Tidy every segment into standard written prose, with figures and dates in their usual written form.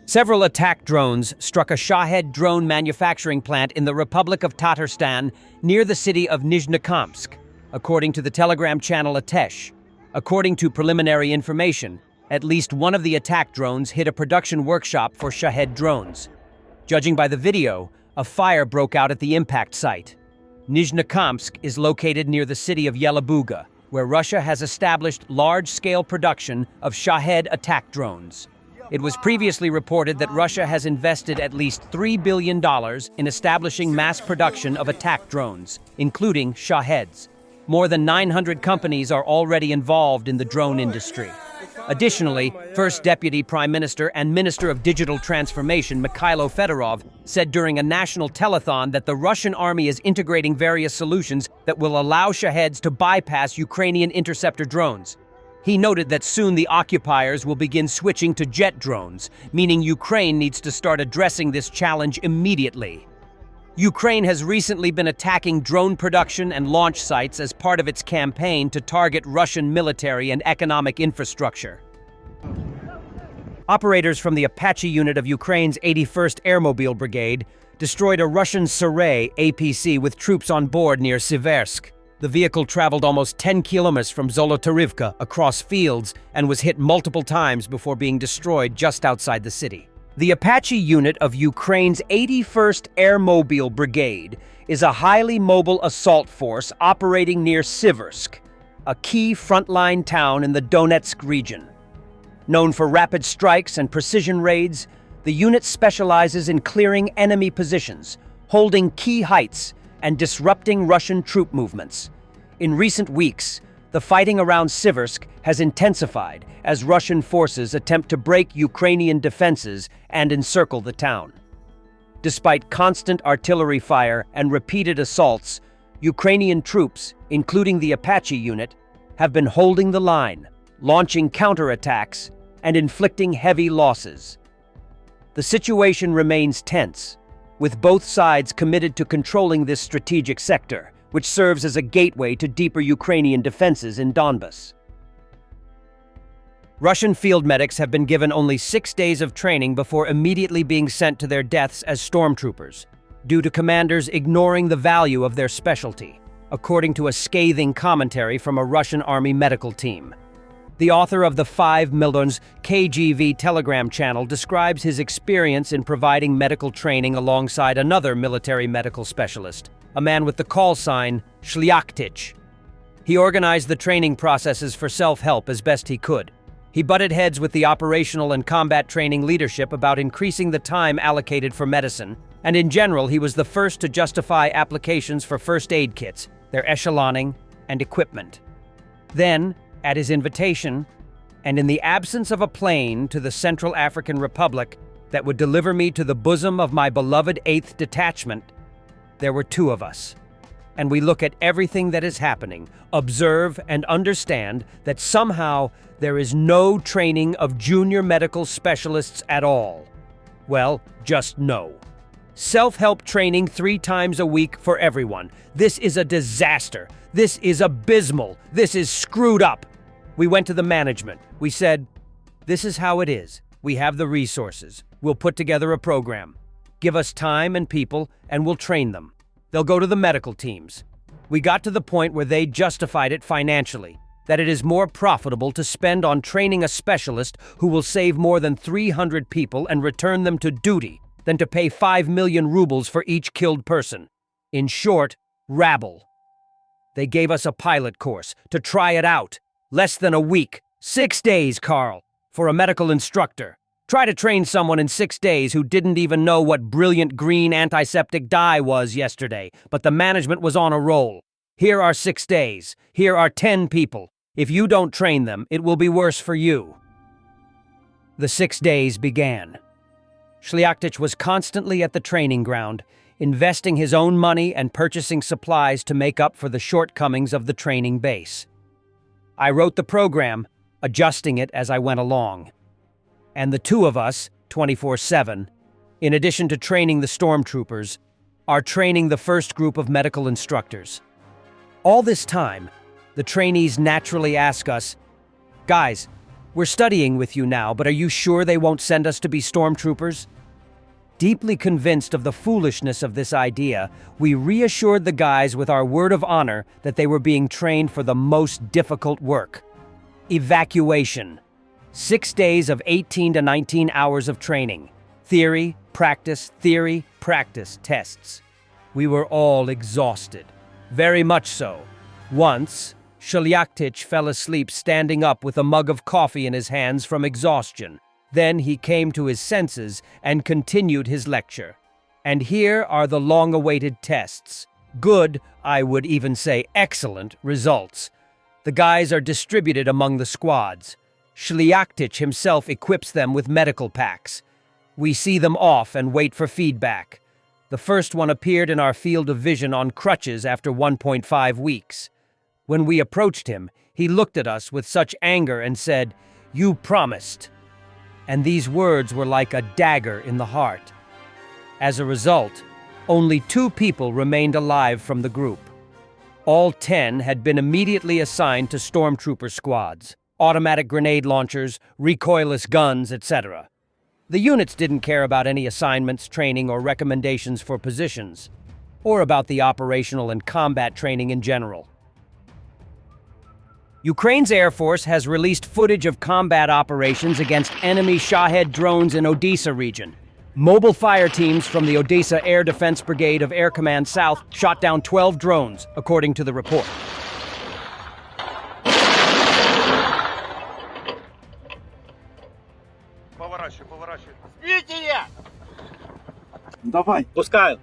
Several attack drones struck a Shahed drone manufacturing plant in the Republic of Tatarstan near the city of Nizhnekamsk, according to the Telegram channel Atesh. According to preliminary information, at least one of the attack drones hit a production workshop for Shahed drones. Judging by the video, a fire broke out at the impact site. Nizhnekamsk is located near the city of Yelabuga, where Russia has established large-scale production of Shahed attack drones. It was previously reported that Russia has invested at least $3 billion in establishing mass production of attack drones, including Shaheds. More than 900 companies are already involved in the drone industry. Additionally, First Deputy Prime Minister and Minister of Digital Transformation Mikhailo Fedorov said during a national telethon that the Russian army is integrating various solutions that will allow Shaheds to bypass Ukrainian interceptor drones. He noted that soon the occupiers will begin switching to jet drones, meaning Ukraine needs to start addressing this challenge immediately. Ukraine has recently been attacking drone production and launch sites as part of its campaign to target Russian military and economic infrastructure. Operators from the Apache unit of Ukraine's 81st Airmobile Brigade destroyed a Russian Saray APC with troops on board near Siversk. The vehicle traveled almost 10 kilometers from Zolotarivka across fields and was hit multiple times before being destroyed just outside the city. The Apache unit of Ukraine's 81st Airmobile Brigade is a highly mobile assault force operating near Siversk, a key frontline town in the Donetsk region. Known for rapid strikes and precision raids, the unit specializes in clearing enemy positions, holding key heights, and disrupting Russian troop movements. In recent weeks, the fighting around Siversk has intensified as Russian forces attempt to break Ukrainian defenses and encircle the town. Despite constant artillery fire and repeated assaults, Ukrainian troops, including the Apache unit, have been holding the line, launching counterattacks, and inflicting heavy losses. The situation remains tense, with both sides committed to controlling this strategic sector, which serves as a gateway to deeper Ukrainian defenses in Donbas. Russian field medics have been given only 6 days of training before immediately being sent to their deaths as stormtroopers, due to commanders ignoring the value of their specialty, according to a scathing commentary from a Russian army medical team. The author of the 5 Millions KGV Telegram channel describes his experience in providing medical training alongside another military medical specialist, a man with the call sign Shliaktich. He organized the training processes for self-help as best he could. He butted heads with the operational and combat training leadership about increasing the time allocated for medicine, and in general he was the first to justify applications for first aid kits, their echeloning, and equipment. Then, at his invitation, and in the absence of a plane to the Central African Republic that would deliver me to the bosom of my beloved 8th Detachment, there were 2 of us. And we look at everything that is happening, observe and understand that somehow there is no training of junior medical specialists at all. Well, just no. Self-help training 3 times a week for everyone. This is a disaster. This is abysmal. This is screwed up. We went to the management. We said, this is how it is. We have the resources. We'll put together a program. Give us time and people, and we'll train them. They'll go to the medical teams. We got to the point where they justified it financially, that it is more profitable to spend on training a specialist who will save more than 300 people and return them to duty than to pay 5 million rubles for each killed person. In short, rabble. They gave us a pilot course to try it out. Less than a week. 6 days, Carl, for a medical instructor. Try to train someone in 6 days who didn't even know what brilliant green antiseptic dye was yesterday, but the management was on a roll. Here are 6 days. Here are 10 people. If you don't train them, it will be worse for you. The 6 days began. Shliaktich was constantly at the training ground, investing his own money and purchasing supplies to make up for the shortcomings of the training base. I wrote the program, adjusting it as I went along. And the 2 of us, 24/7, in addition to training the stormtroopers, are training the first group of medical instructors. All this time, the trainees naturally ask us, guys, We're studying with you now, but are you sure they won't send us to be stormtroopers? Deeply convinced of the foolishness of this idea, we reassured the guys with our word of honor that they were being trained for the most difficult work. Evacuation. 6 days of 18 to 19 hours of training. Theory, practice, tests. We were all exhausted. Very much so. Once, Shahed fell asleep standing up with a mug of coffee in his hands from exhaustion. Then he came to his senses and continued his lecture. And here are the long-awaited tests. Good, I would even say excellent, results. The guys are distributed among the squads. Shahed himself equips them with medical packs. We see them off and wait for feedback. The first one appeared in our field of vision on crutches after 1.5 weeks. When we approached him, he looked at us with such anger and said, "You promised." And these words were like a dagger in the heart. As a result, only 2 people remained alive from the group. All 10 had been immediately assigned to stormtrooper squads, automatic grenade launchers, recoilless guns, etc. The units didn't care about any assignments, training, or recommendations for positions, or about the operational and combat training in general. Ukraine's Air Force has released footage of combat operations against enemy Shahed drones in Odessa region. Mobile fire teams from the Odessa Air Defense Brigade of Air Command South shot down 12 drones, according to the report. Поворачивай. Сбейте я! Давай. Пускаю.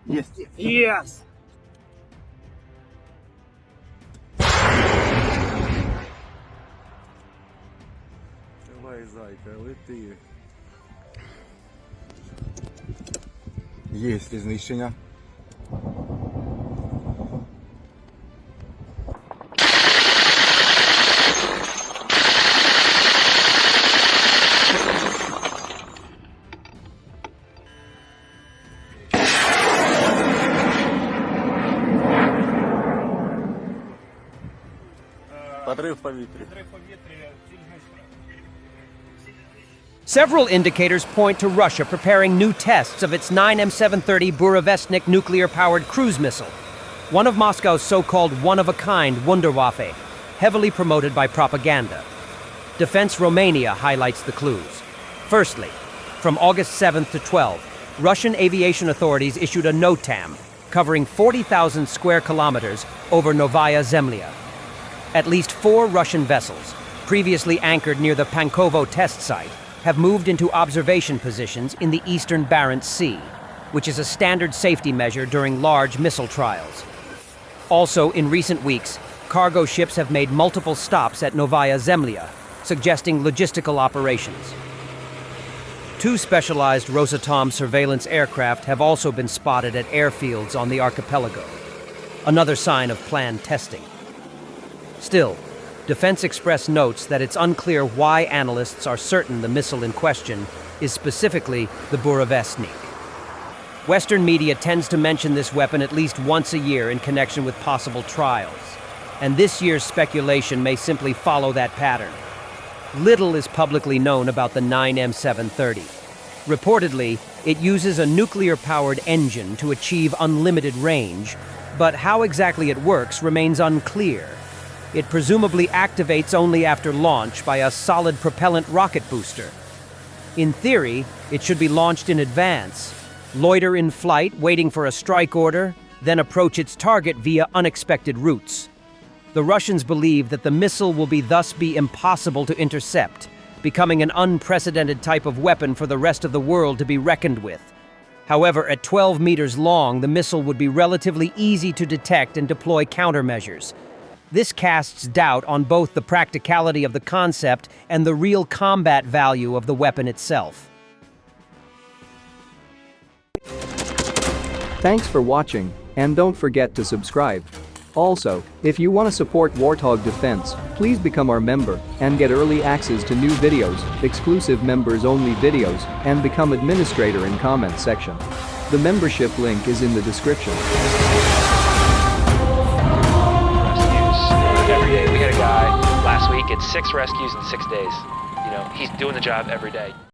Есть. Yes! Давай, зайка, лети. Есть знищення. Подрыв повітря. Several indicators point to Russia preparing new tests of its 9M730 Burevestnik nuclear-powered cruise missile, one of Moscow's so-called one-of-a-kind Wunderwaffe, heavily promoted by propaganda. Defense Romania highlights the clues. Firstly, from August 7th to 12th, Russian aviation authorities issued a NOTAM covering 40,000 square kilometers over Novaya Zemlya. At least 4 Russian vessels, previously anchored near the Pankovo test site, have moved into observation positions in the eastern Barents Sea, which is a standard safety measure during large missile trials. Also, in recent weeks, cargo ships have made multiple stops at Novaya Zemlya, suggesting logistical operations. 2 specialized Rosatom surveillance aircraft have also been spotted at airfields on the archipelago, another sign of planned testing. Still, Defense Express notes that it's unclear why analysts are certain the missile in question is specifically the Burevestnik. Western media tends to mention this weapon at least once a year in connection with possible trials, and this year's speculation may simply follow that pattern. Little is publicly known about the 9M730. Reportedly, it uses a nuclear-powered engine to achieve unlimited range, but how exactly it works remains unclear. It presumably activates only after launch by a solid propellant rocket booster. In theory, it should be launched in advance, loiter in flight waiting for a strike order, then approach its target via unexpected routes. The Russians believe that the missile will thus be impossible to intercept, becoming an unprecedented type of weapon for the rest of the world to be reckoned with. However, at 12 meters long, the missile would be relatively easy to detect and deploy countermeasures. This casts doubt on both the practicality of the concept and the real combat value of the weapon itself. Thanks for watching, and don't forget to subscribe. Also, if you want to support Warthog Defense, please become our member and get early access to new videos, exclusive members-only videos, and become administrator in comment section. The membership link is in the description. Rescues every day. We had a guy last week at 6 rescues in 6 days. You know, he's doing the job every day.